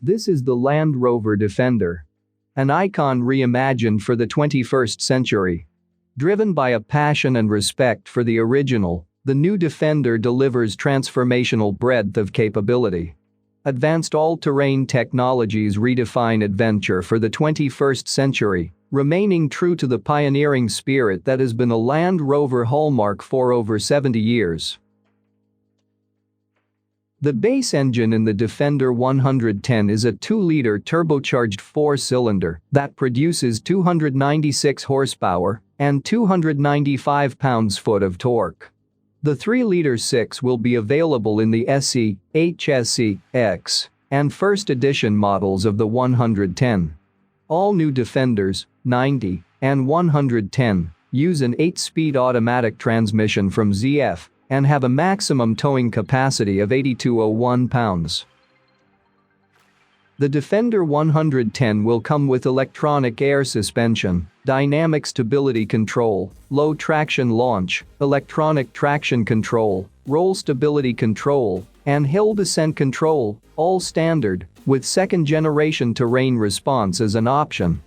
This is the Land Rover Defender. An icon reimagined for the 21st century. Driven by a passion and respect for the original, the new Defender delivers transformational breadth of capability. Advanced all-terrain technologies redefine adventure for the 21st century, remaining true to the pioneering spirit that has been a Land Rover hallmark for over 70 years. The base engine in the Defender 110 is a 2-liter turbocharged 4-cylinder that produces 296 horsepower and 295 pounds-foot of torque. The 3-liter 6 will be available in the SE, HSE, X, and first edition models of the 110. All new Defenders, 90, and 110, use an 8-speed automatic transmission from ZF and have a maximum towing capacity of 8,201 pounds. The Defender 110 will come with electronic air suspension, dynamic stability control, low traction launch, electronic traction control, roll stability control, and hill descent control, all standard, with second-generation terrain response as an option.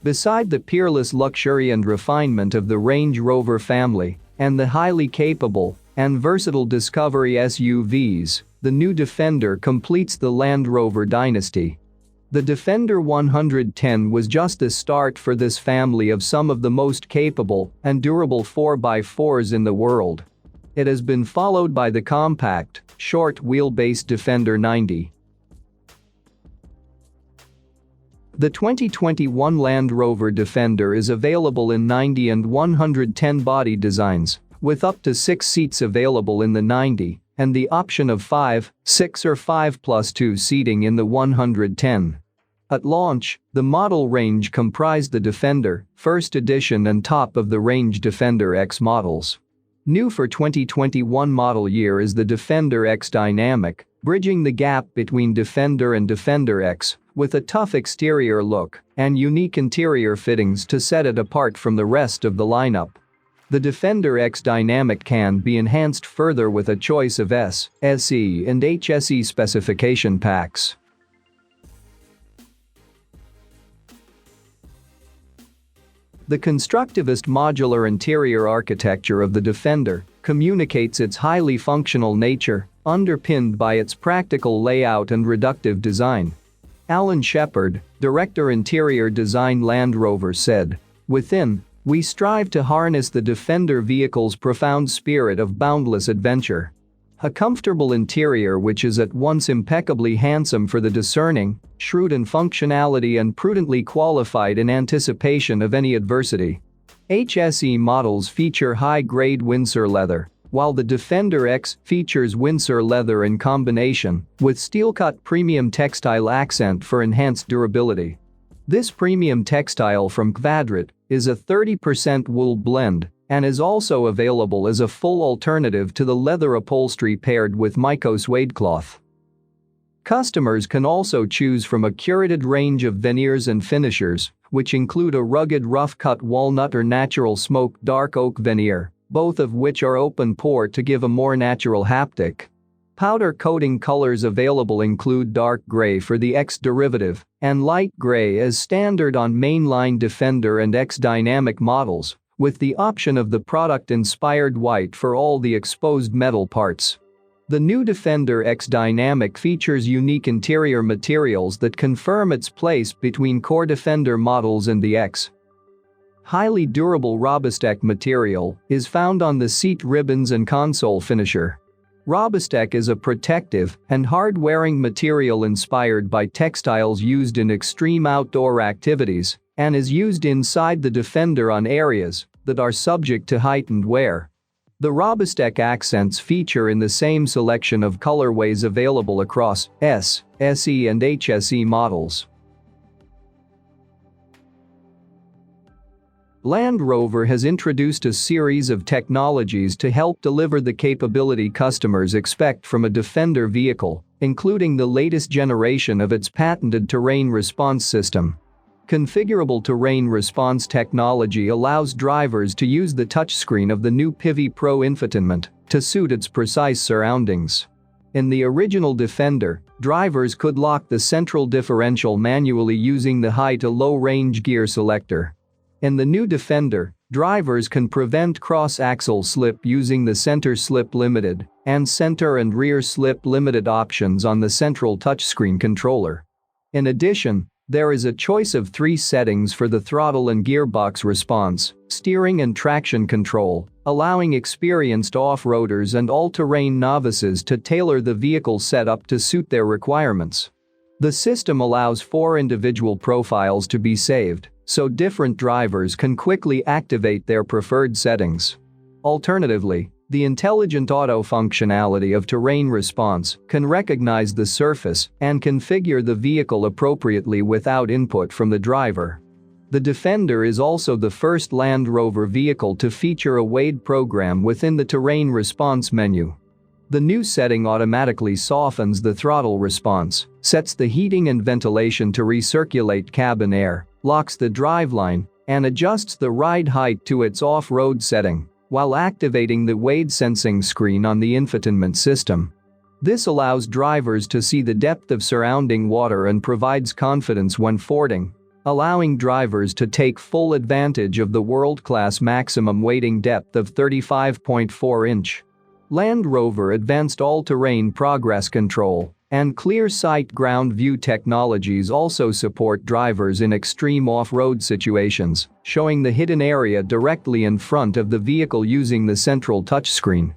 Beside the peerless luxury and refinement of the Range Rover family and the highly capable and versatile Discovery SUVs, the new Defender completes the Land Rover dynasty. The Defender 110 was just the start for this family of some of the most capable and durable 4x4s in the world. It has been followed by the compact, short-wheelbase Defender 90. The 2021 Land Rover Defender is available in 90 and 110 body designs, with up to 6 seats available in the 90 and the option of 5, 6 or 5+2 seating in the 110. At launch, the model range comprised the Defender, First Edition and top-of-the-range Defender X models. New for 2021 model year is the Defender X Dynamic, bridging the gap between Defender and Defender X, with a tough exterior look and unique interior fittings to set it apart from the rest of the lineup. The Defender X Dynamic can be enhanced further with a choice of S, SE and HSE Specification Packs. The constructivist modular interior architecture of the Defender communicates its highly functional nature, underpinned by its practical layout and reductive design. Alan Shepard, Director Interior Design Land Rover said, "Within, we strive to harness the Defender vehicle's profound spirit of boundless adventure. A comfortable interior which is at once impeccably handsome for the discerning, shrewd in functionality and prudently qualified in anticipation of any adversity." HSE models feature high-grade Windsor leather, while the Defender X features Windsor leather in combination with steel-cut premium textile accent for enhanced durability. This premium textile from Kvadrat is a 30% wool blend and is also available as a full alternative to the leather upholstery paired with myco suede cloth. Customers can also choose from a curated range of veneers and finishers, which include a rugged rough-cut walnut or natural smoked dark oak veneer, both of which are open-pore to give a more natural haptic. Powder coating colors available include dark gray for the X derivative and light gray as standard on mainline Defender and X Dynamic models, with the option of the product-inspired white for all the exposed metal parts. The new Defender X Dynamic features unique interior materials that confirm its place between core Defender models and the X. Highly durable Robustech material is found on the seat ribbons and console finisher. Robustech is a protective and hard-wearing material inspired by textiles used in extreme outdoor activities and is used inside the Defender on areas that are subject to heightened wear. The Robustech accents feature in the same selection of colorways available across S, SE and HSE models. Land Rover has introduced a series of technologies to help deliver the capability customers expect from a Defender vehicle, including the latest generation of its patented terrain response system. Configurable terrain response technology allows drivers to use the touchscreen of the new Pivi Pro infotainment to suit its precise surroundings. In the original Defender, drivers could lock the central differential manually using the high to low range gear selector. In the new Defender, drivers can prevent cross-axle slip using the center slip limited and center and rear slip limited options on the central touchscreen controller. In addition, there is a choice of 3 settings for the throttle and gearbox response, steering and traction control, allowing experienced off-roaders and all-terrain novices to tailor the vehicle setup to suit their requirements. The system allows 4 individual profiles to be saved, so different drivers can quickly activate their preferred settings. Alternatively, the intelligent auto functionality of terrain response can recognize the surface and configure the vehicle appropriately without input from the driver. The Defender is also the first Land Rover vehicle to feature a WAID program within the terrain response menu. The new setting automatically softens the throttle response, sets the heating and ventilation to recirculate cabin air, locks the driveline, and adjusts the ride height to its off-road setting, while activating the WAID sensing screen on the infotainment system. This allows drivers to see the depth of surrounding water and provides confidence when fording, allowing drivers to take full advantage of the world-class maximum wading depth of 35.4-inch. Land Rover Advanced All-Terrain Progress Control and Clear Sight Ground View technologies also support drivers in extreme off-road situations, showing the hidden area directly in front of the vehicle using the central touchscreen.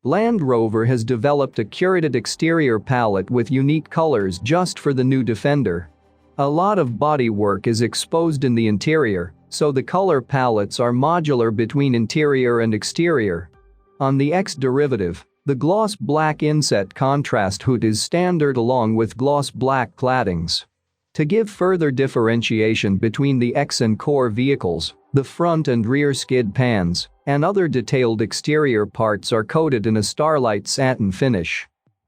Land Rover has developed a curated exterior palette with unique colors just for the new Defender. A lot of bodywork is exposed in the interior, so the color palettes are modular between interior and exterior. On the X derivative, the gloss black inset contrast hood is standard along with gloss black claddings. To give further differentiation between the X and Core vehicles, the front and rear skid pans and other detailed exterior parts are coated in a starlight satin finish.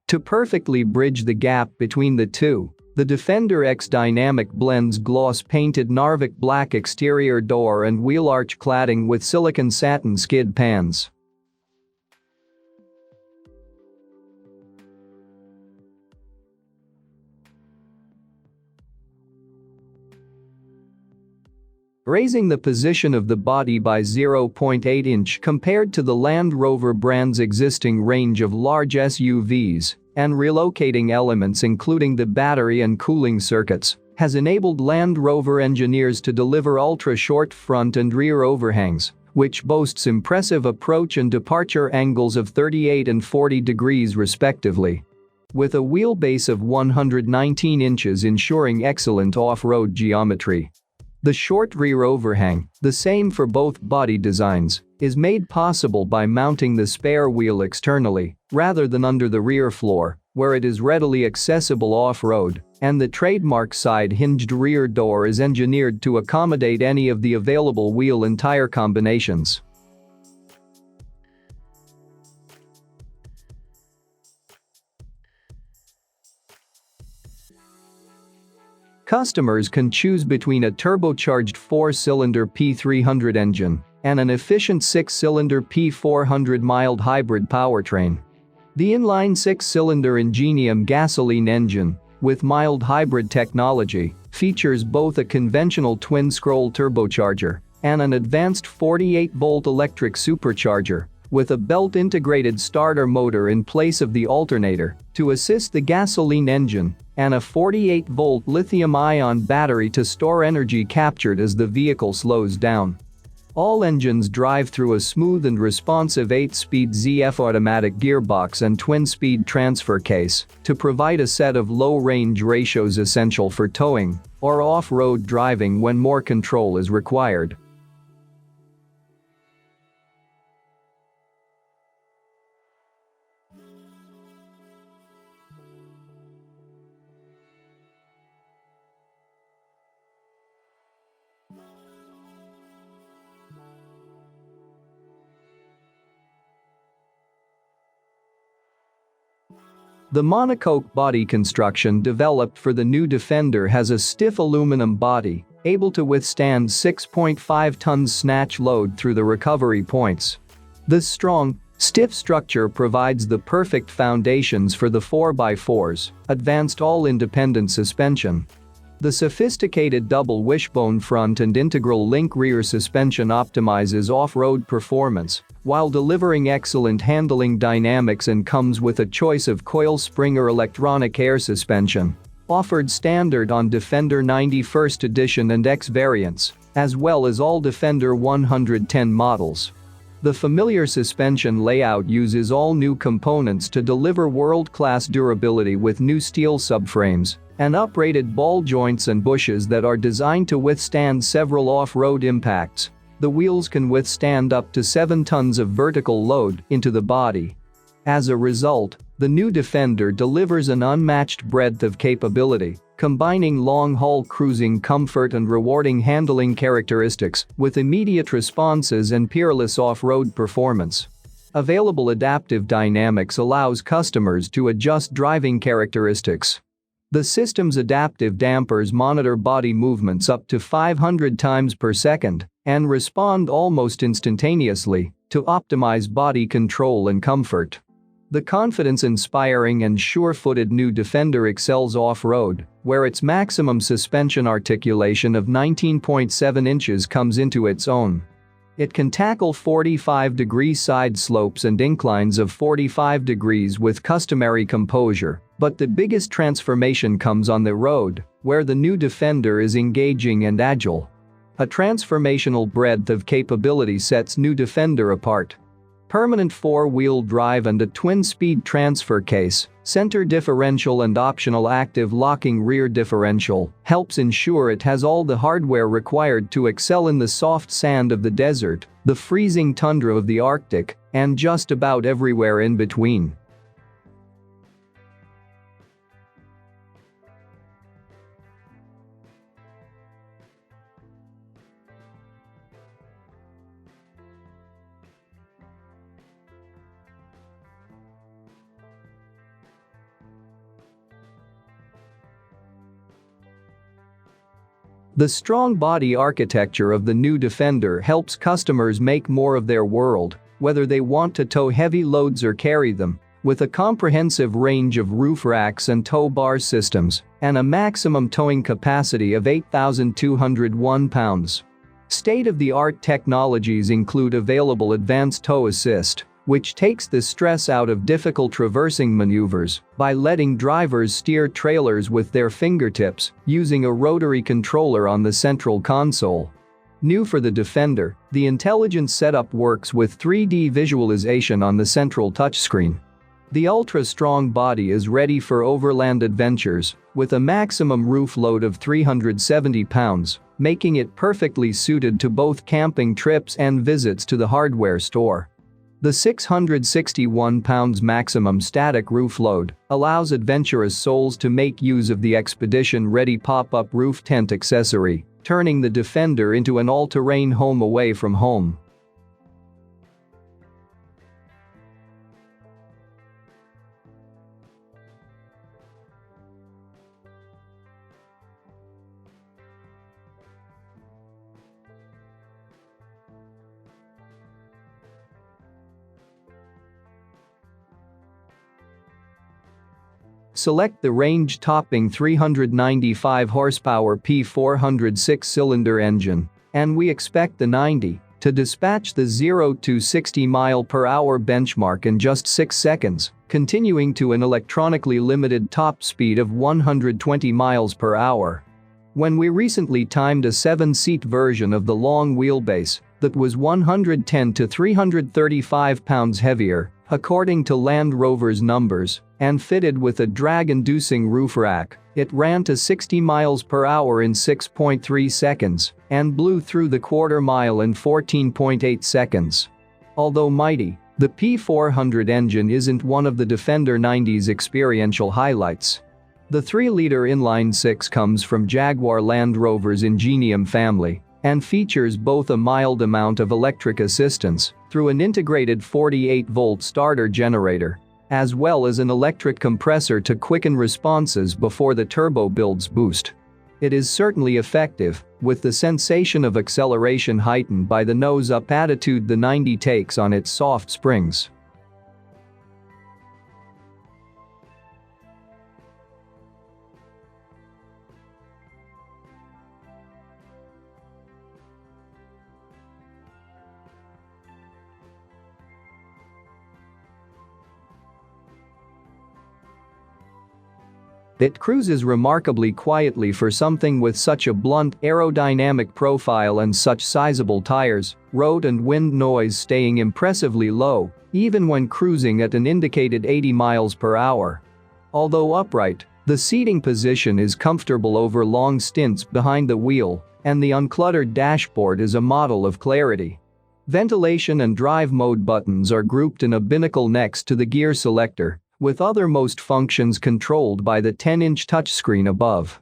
To perfectly bridge the gap between the two, the Defender X Dynamic blends gloss-painted Narvik black exterior door and wheel arch cladding with silicon satin skid pans. Raising the position of the body by 0.8 inch compared to the Land Rover brand's existing range of large SUVs, and relocating elements including the battery and cooling circuits, has enabled Land Rover engineers to deliver ultra-short front and rear overhangs, which boasts impressive approach and departure angles of 38 and 40 degrees respectively. With a wheelbase of 119 inches ensuring excellent off-road geometry. The short rear overhang, the same for both body designs, is made possible by mounting the spare wheel externally, rather than under the rear floor, where it is readily accessible off-road, and the trademark side-hinged rear door is engineered to accommodate any of the available wheel and tire combinations. Customers can choose between a turbocharged 4-cylinder P300 engine and an efficient 6-cylinder P400 mild hybrid powertrain. The inline 6-cylinder Ingenium gasoline engine, with mild hybrid technology, features both a conventional twin-scroll turbocharger and an advanced 48-volt electric supercharger, with a belt-integrated starter motor in place of the alternator to assist the gasoline engine, and a 48-volt lithium-ion battery to store energy captured as the vehicle slows down. All engines drive through a smooth and responsive 8-speed ZF automatic gearbox and twin-speed transfer case to provide a set of low-range ratios essential for towing or off-road driving when more control is required. The monocoque body construction developed for the new Defender has a stiff aluminum body, able to withstand 6.5 tons snatch load through the recovery points. This strong, stiff structure provides the perfect foundations for the 4x4's advanced all-independent suspension. The sophisticated double wishbone front and integral link rear suspension optimizes off-road performance while delivering excellent handling dynamics and comes with a choice of coil spring or electronic air suspension, offered standard on Defender 91st Edition and X variants, as well as all Defender 110 models. The familiar suspension layout uses all new components to deliver world-class durability with new steel subframes and uprated ball joints and bushes that are designed to withstand several off-road impacts. The wheels can withstand up to 7 tons of vertical load into the body. As a result, the new Defender delivers an unmatched breadth of capability, combining long-haul cruising comfort and rewarding handling characteristics with immediate responses and peerless off-road performance. Available adaptive dynamics allows customers to adjust driving characteristics. The system's adaptive dampers monitor body movements up to 500 times per second and respond almost instantaneously to optimize body control and comfort. The confidence-inspiring and sure-footed new Defender excels off-road, where its maximum suspension articulation of 19.7 inches comes into its own. It can tackle 45-degree side slopes and inclines of 45 degrees with customary composure, but the biggest transformation comes on the road, where the new Defender is engaging and agile. A transformational breadth of capability sets new Defender apart. Permanent 4-wheel drive and a twin-speed transfer case, center differential and optional active locking rear differential helps ensure it has all the hardware required to excel in the soft sand of the desert, the freezing tundra of the Arctic, and just about everywhere in between. The strong body architecture of the new Defender helps customers make more of their world, whether they want to tow heavy loads or carry them, with a comprehensive range of roof racks and tow bar systems and a maximum towing capacity of 8,201 pounds. State-of-the-art technologies include available advanced tow assist, which takes the stress out of difficult traversing maneuvers by letting drivers steer trailers with their fingertips using a rotary controller on the central console. New for the Defender, the intelligent setup works with 3D visualization on the central touchscreen. The ultra-strong body is ready for overland adventures with a maximum roof load of 370 pounds, making it perfectly suited to both camping trips and visits to the hardware store. The 661 pounds maximum static roof load allows adventurous souls to make use of the expedition-ready pop-up roof tent accessory, turning the Defender into an all-terrain home away from home. Select the range-topping 395 horsepower P400 6-cylinder engine, and we expect the 90 to dispatch the 0 to 60 mph benchmark in just 6 seconds, continuing to an electronically limited top speed of 120 mph. When we recently timed a 7-seat version of the long wheelbase that was 110 to 335 pounds heavier, according to Land Rover's numbers, and fitted with a drag-inducing roof rack, it ran to 60 mph in 6.3 seconds and blew through the quarter-mile in 14.8 seconds. Although mighty, the P400 engine isn't one of the Defender 90's experiential highlights. The 3-liter inline-six comes from Jaguar Land Rover's Ingenium family and features both a mild amount of electric assistance through an integrated 48-volt starter generator as well as an electric compressor to quicken responses before the turbo builds boost. It is certainly effective, with the sensation of acceleration heightened by the nose-up attitude the 90 takes on its soft springs. It cruises remarkably quietly for something with such a blunt aerodynamic profile and such sizable tires, road and wind noise staying impressively low, even when cruising at an indicated 80 miles per hour. Although upright, the seating position is comfortable over long stints behind the wheel, and the uncluttered dashboard is a model of clarity. Ventilation and drive mode buttons are grouped in a binnacle next to the gear selector, with othermost functions controlled by the 10-inch touchscreen above.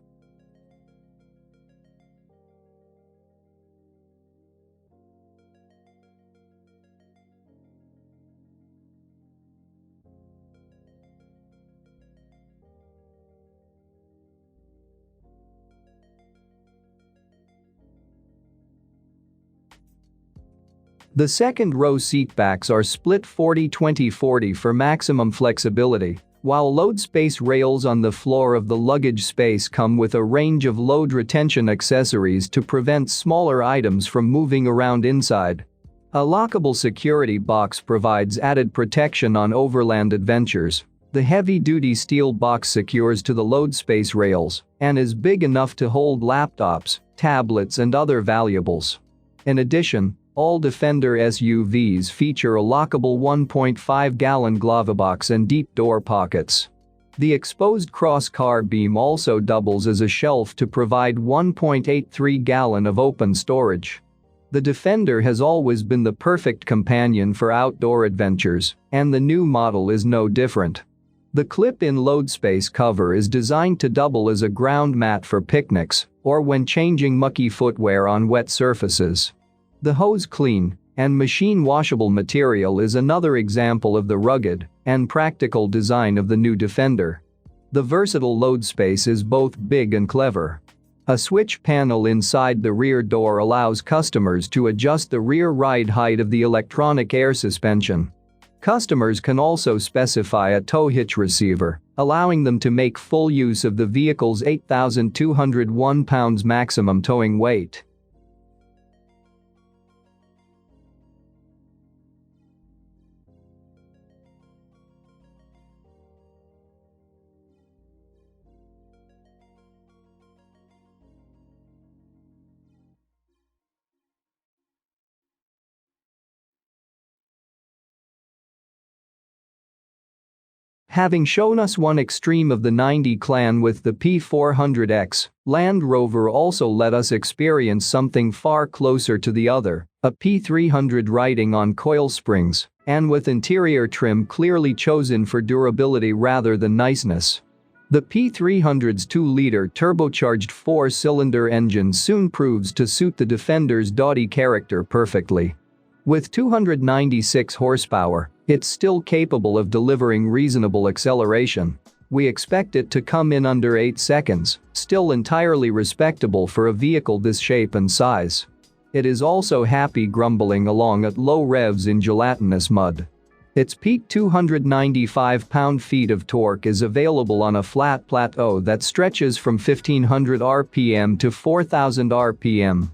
The second-row seatbacks are split 40-20-40 for maximum flexibility, while load space rails on the floor of the luggage space come with a range of load retention accessories to prevent smaller items from moving around inside. A lockable security box provides added protection on overland adventures. The heavy-duty steel box secures to the load space rails and is big enough to hold laptops, tablets and other valuables. In addition, all Defender SUVs feature a lockable 1.5-gallon glovebox and deep door pockets. The exposed cross-car beam also doubles as a shelf to provide 1.83-gallon of open storage. The Defender has always been the perfect companion for outdoor adventures, and the new model is no different. The clip-in load space cover is designed to double as a ground mat for picnics or when changing mucky footwear on wet surfaces. The hose clean and machine washable material is another example of the rugged and practical design of the new Defender. The versatile load space is both big and clever. A switch panel inside the rear door allows customers to adjust the rear ride height of the electronic air suspension. Customers can also specify a tow hitch receiver, allowing them to make full use of the vehicle's 8,201 pounds maximum towing weight. Having shown us one extreme of the 90 clan with the P400X, Land Rover also let us experience something far closer to the other, a P300 riding on coil springs, and with interior trim clearly chosen for durability rather than niceness. The P300's 2-liter turbocharged 4-cylinder engine soon proves to suit the Defender's dotty character perfectly. With 296 horsepower, it's still capable of delivering reasonable acceleration. We expect it to come in under 8 seconds, still entirely respectable for a vehicle this shape and size. It is also happy grumbling along at low revs in gelatinous mud. Its peak 295 pound-feet of torque is available on a flat plateau that stretches from 1500 rpm to 4000 rpm.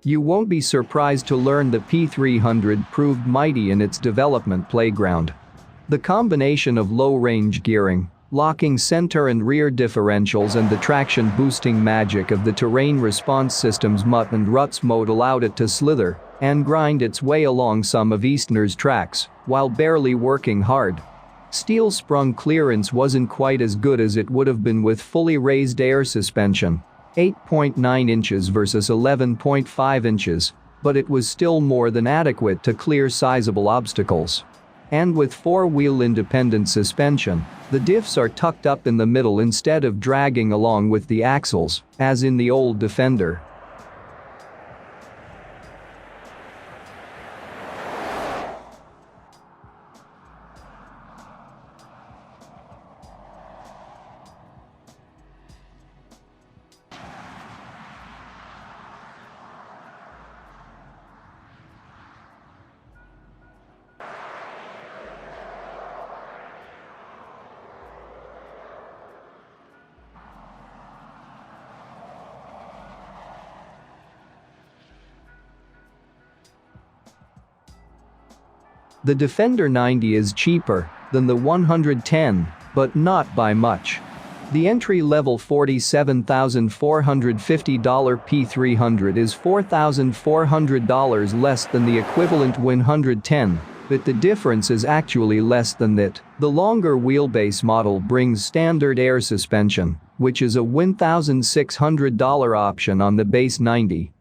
You won't be surprised to learn the P300 proved mighty in its development playground. The combination of low-range gearing, locking center and rear differentials and the traction-boosting magic of the terrain response system's mutt and ruts mode allowed it to slither and grind its way along some of Eastner's tracks while barely working hard. Steel-sprung clearance wasn't quite as good as it would have been with fully raised air suspension, 8.9 inches versus 11.5 inches, but it was still more than adequate to clear sizable obstacles. And with four-wheel independent suspension, the diffs are tucked up in the middle instead of dragging along with the axles, as in the old Defender. The Defender 90 is cheaper than the 110, but not by much. The entry-level $47,450 P300 is $4,400 less than the equivalent 110, but the difference is actually less than that. The longer wheelbase model brings standard air suspension, which is a $1,600 option on the base 90.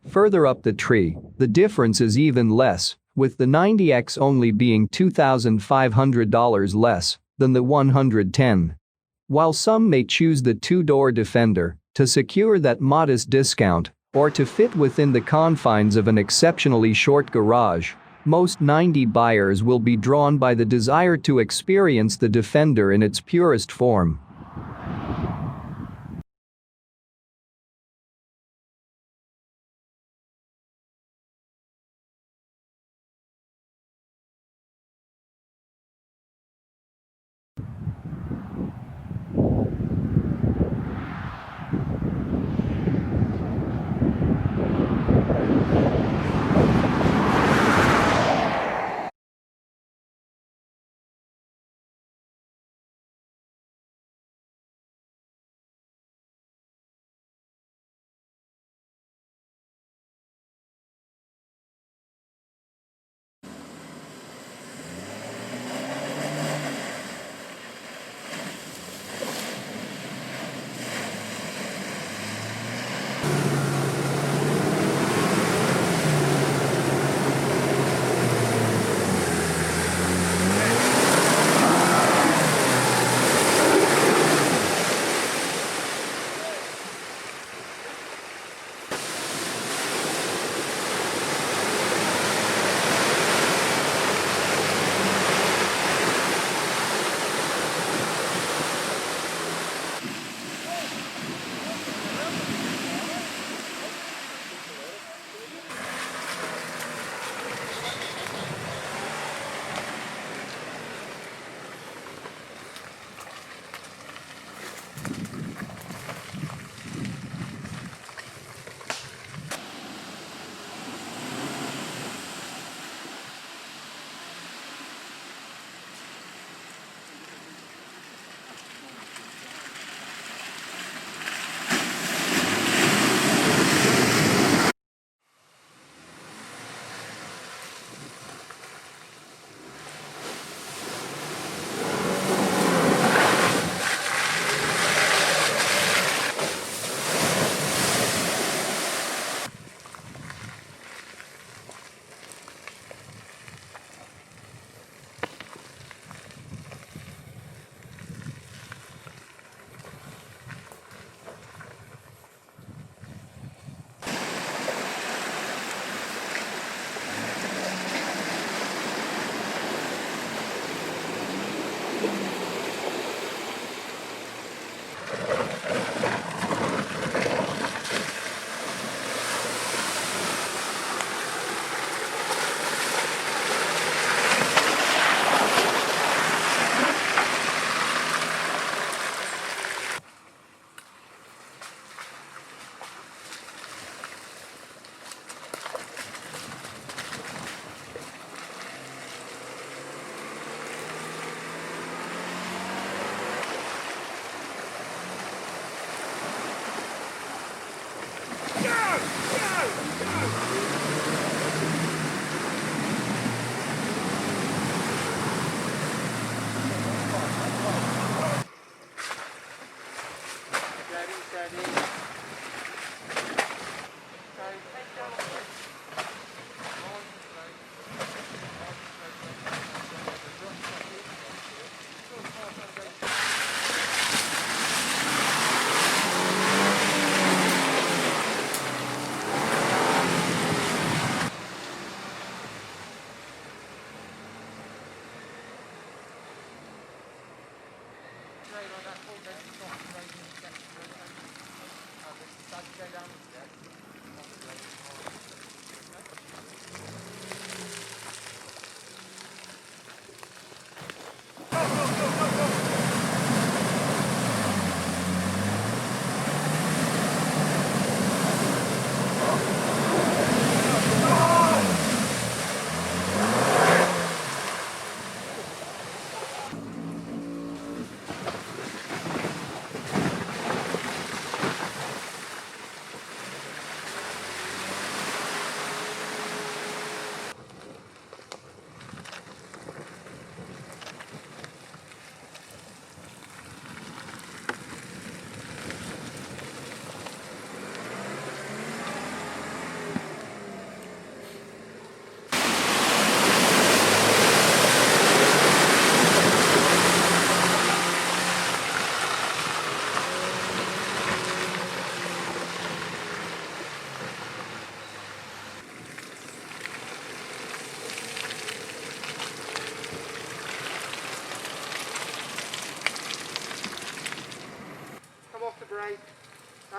Further up the tree, the difference is even less, with the 90X only being $2,500 less than the 110. While some may choose the two-door Defender to secure that modest discount or to fit within the confines of an exceptionally short garage, most 90 buyers will be drawn by the desire to experience the Defender in its purest form.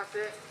That's it.